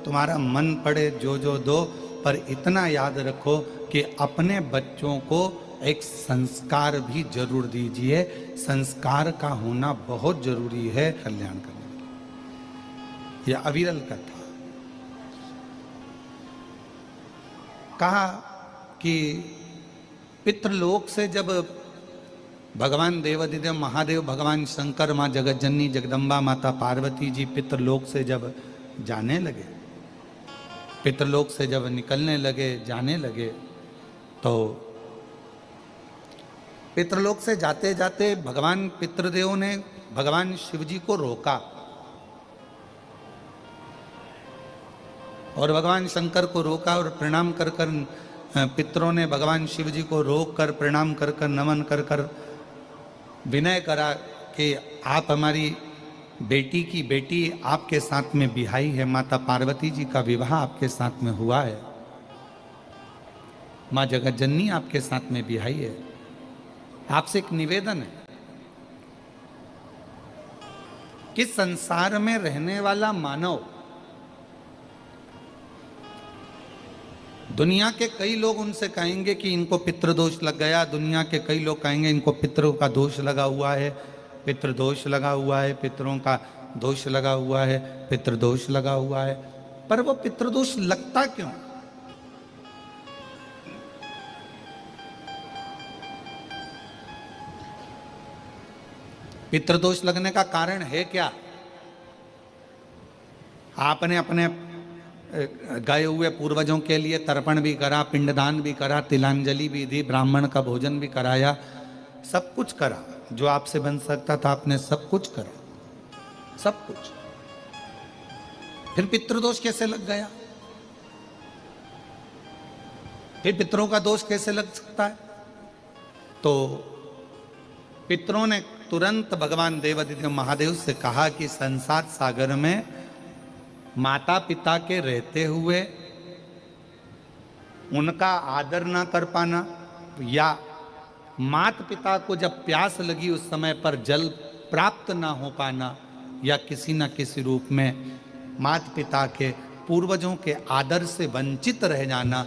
तुम्हारा मन पड़े जो जो दो, पर इतना याद रखो कि अपने बच्चों को एक संस्कार भी जरूर दीजिए। संस्कार का होना बहुत जरूरी है कल्याण करने के लिए। यह अविरल कथा। कहा कि पितृलोक से जब भगवान देवाधिदेव महादेव, भगवान शंकर, माँ जगतजननी जगदम्बा माता पार्वती जी पितृलोक से जब जाने लगे, पितृलोक से जब निकलने लगे, जाने लगे, तो पितृलोक से जाते जाते भगवान पितृदेव ने भगवान शिव जी को रोका और भगवान शंकर को रोका और प्रणाम कर कर पितरों ने भगवान शिव जी को रोक कर, प्रणाम कर कर, नमन कर कर विनय करा कि आप हमारी बेटी की बेटी आपके साथ में बिहाई है, माता पार्वती जी का विवाह आपके साथ में हुआ है, माँ जगतजननी आपके साथ में बिहाई है, आपसे एक निवेदन है कि संसार में रहने वाला मानव, दुनिया के कई लोग उनसे कहेंगे कि इनको पितृदोष लग गया, दुनिया के कई लोग कहेंगे इनको पितरों का दोष लगा हुआ है, पितृदोष लगा हुआ है, पितरों का दोष लगा हुआ है, पितृदोष लगा हुआ है। पर वो पितृदोष लगता क्यों? पितृदोष लगने का कारण है क्या? आपने अपने गए हुए पूर्वजों के लिए तर्पण भी करा, पिंडदान भी करा, तिलांजलि भी दी, ब्राह्मण का भोजन भी कराया, सब कुछ करा, जो आपसे बन सकता था आपने सब कुछ करा, सब कुछ। फिर पितृदोष कैसे लग गया? फिर पितरों का दोष कैसे लग सकता है? तो पितरों ने तुरंत भगवान देवाधिदेव महादेव से कहा कि संसार सागर में माता पिता के रहते हुए उनका आदर ना कर पाना, या माता पिता को जब प्यास लगी उस समय पर जल प्राप्त ना हो पाना, या किसी न किसी रूप में माता पिता के पूर्वजों के आदर से वंचित रह जाना,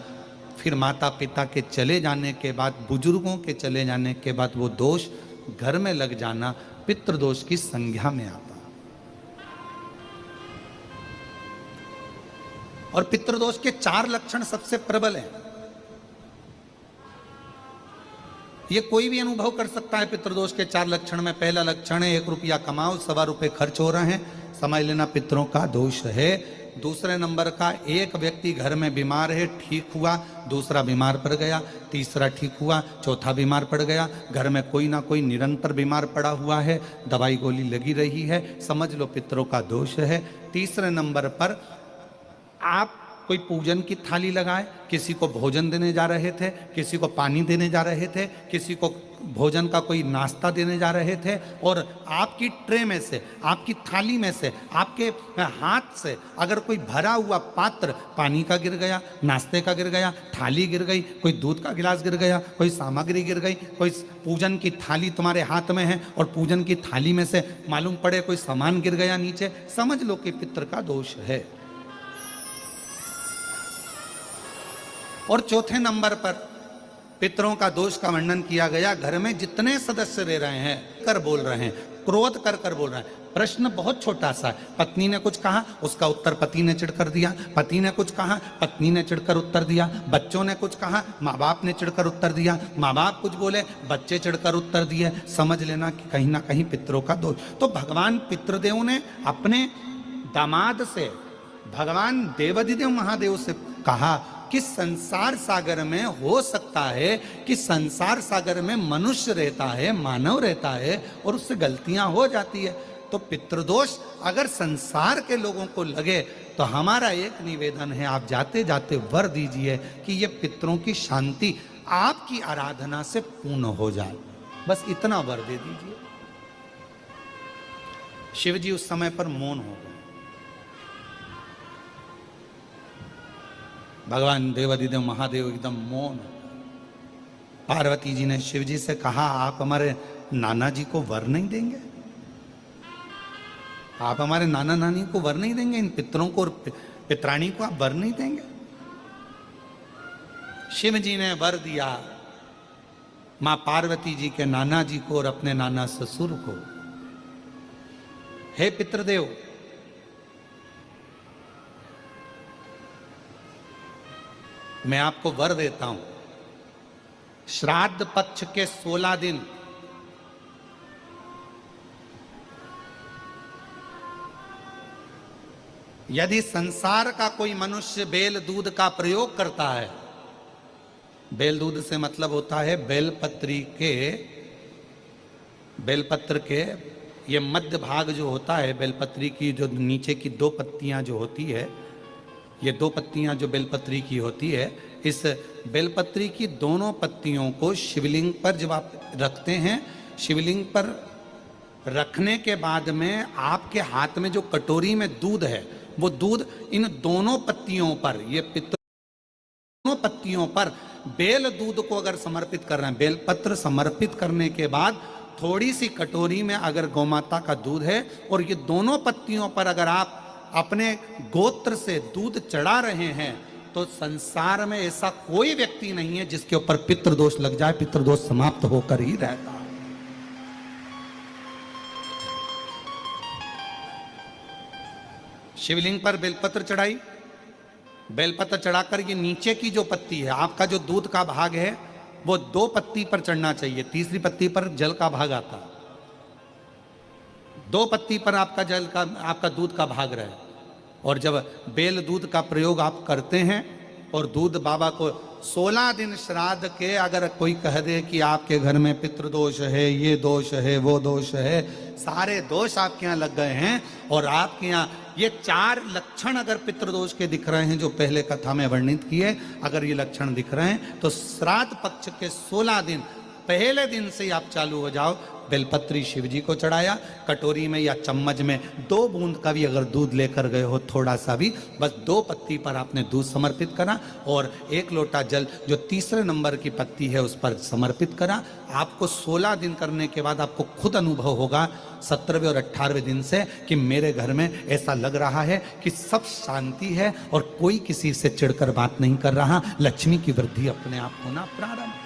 फिर माता पिता के चले जाने के बाद, बुजुर्गों के चले जाने के बाद वो दोष घर में लग जाना पितृदोष की संज्ञा में आता। और पितृदोष के 4 लक्षण सबसे प्रबल हैं। ये कोई भी अनुभव कर सकता है। पितृदोष के 4 लक्षण में पहला लक्षण है 1 रुपया कमाओ, 1.25 रुपये खर्च हो रहे हैं, समझ लेना पितरों का दोष है। दूसरे नंबर का, एक व्यक्ति घर में बीमार है, ठीक हुआ, दूसरा बीमार पड़ गया, तीसरा ठीक हुआ, चौथा बीमार पड़ गया, घर में कोई ना कोई निरंतर बीमार पड़ा हुआ है, दवाई गोली लगी रही है, समझ लो पितरों का दोष है। तीसरे नंबर पर आप कोई पूजन की थाली लगाए, किसी को भोजन देने जा रहे थे, किसी को पानी देने जा रहे थे, किसी को भोजन का कोई नाश्ता देने जा रहे थे, और आपकी ट्रे में से, आपकी थाली में से, आपके हाथ से अगर कोई भरा हुआ पात्र पानी का गिर गया, नाश्ते का गिर गया, थाली गिर गई, कोई दूध का गिलास गिर गया, कोई सामग्री गिर गई, कोई पूजन की थाली तुम्हारे हाथ में है और पूजन की थाली में से मालूम पड़े कोई सामान गिर गया नीचे, समझ लो कि पितृ का दोष है। और चौथे नंबर पर पितरों का दोष का वर्णन किया गया। घर में जितने सदस्य रह रहे हैं कर बोल रहे हैं, क्रोध कर कर बोल रहे हैं। प्रश्न बहुत छोटा सा है, पत्नी ने कुछ कहा, उसका उत्तर पति ने चिढ़कर दिया, पति ने कुछ कहा, पत्नी ने चिढ़कर उत्तर दिया, बच्चों ने कुछ कहा, माँ बाप ने चिढ़कर उत्तर दिया, माँ बाप कुछ बोले, बच्चे चिढ़कर उत्तर दिए, समझ लेना कि कहीं ना कहीं पितरों का दोष। तो भगवान पितृदेव ने अपने दामाद से, भगवान देवाधिदेव महादेव से कहा कि संसार सागर में हो सकता है कि संसार सागर में मनुष्य रहता है, मानव रहता है, और उससे गलतियां हो जाती है। तो पितृदोष अगर संसार के लोगों को लगे तो हमारा एक निवेदन है, आप जाते जाते वर दीजिए कि ये पितरों की शांति आपकी आराधना से पूर्ण हो जाए, बस इतना वर दे दीजिए। शिव जी उस समय पर मौन हो गए। भगवान देवाधिदेव महादेव एकदम मौन। पार्वती जी ने शिव जी से कहा, आप हमारे नाना जी को वर नहीं देंगे? आप हमारे नाना नानी को वर नहीं देंगे? इन पितरों को पितरानी को आप वर नहीं देंगे? शिव जी ने वर दिया मां पार्वती जी के नाना जी को और अपने नाना ससुर को। हे पितृदेव, मैं आपको वर देता हूं, श्राद्ध पक्ष के 16 दिन यदि संसार का कोई मनुष्य बेल दूध का प्रयोग करता है, बेल दूध से मतलब होता है बेलपत्र के ये मध्य भाग जो होता है, बेलपत्री की जो नीचे की 2 पत्तियां जो होती है, ये 2 पत्तियां जो बेलपत्री की होती है, इस बेलपत्री की दोनों पत्तियों को शिवलिंग पर जब आप रखते हैं, शिवलिंग पर रखने के बाद में आपके हाथ में जो कटोरी में दूध है, वो दूध इन दोनों पत्तियों पर, ये दोनों पत्तियों पर बेल दूध को अगर समर्पित कर रहे हैं, बेलपत्र समर्पित करने के बाद थोड़ी सी कटोरी में अगर गौमाता का दूध है और ये दोनों पत्तियों पर अगर आप अपने गोत्र से दूध चढ़ा रहे हैं, तो संसार में ऐसा कोई व्यक्ति नहीं है जिसके ऊपर पितृदोष लग जाए। पितृदोष समाप्त होकर ही रहता है। शिवलिंग पर बेलपत्र चढ़ाई, बेलपत्र चढ़ाकर ये नीचे की जो पत्ती है, आपका जो दूध का भाग है वो 2 पत्ती पर चढ़ना चाहिए, तीसरी पत्ती पर जल का भाग आता, 2 पत्ती पर आपका दूध का भाग रहे। और जब बेल दूध का प्रयोग आप करते हैं और दूध बाबा को 16 दिन श्राद्ध के अगर कोई कह दे कि आपके घर में पितृदोष है, ये दोष है, वो दोष है, सारे दोष आपके यहाँ लग गए हैं और आपके यहाँ ये 4 लक्षण अगर पितृदोष के दिख रहे हैं जो पहले कथा में वर्णित किए, अगर ये लक्षण दिख रहे हैं तो श्राद्ध पक्ष के 16 दिन पहले दिन से ही आप चालू हो जाओ। बेलपत्री शिव जी को चढ़ाया, कटोरी में या चम्मच में 2 बूंद का भी अगर दूध लेकर गए हो, थोड़ा सा भी, बस 2 पत्ती पर आपने दूध समर्पित करा और 1 लोटा जल जो तीसरे नंबर की पत्ती है उस पर समर्पित करा। आपको 16 दिन करने के बाद आपको खुद अनुभव होगा 17वें और 18वें दिन से कि मेरे घर में ऐसा लग रहा है कि सब शांति है और कोई किसी से चिढ़कर बात नहीं कर रहा, लक्ष्मी की वृद्धि अपने आप होना प्रारंभ।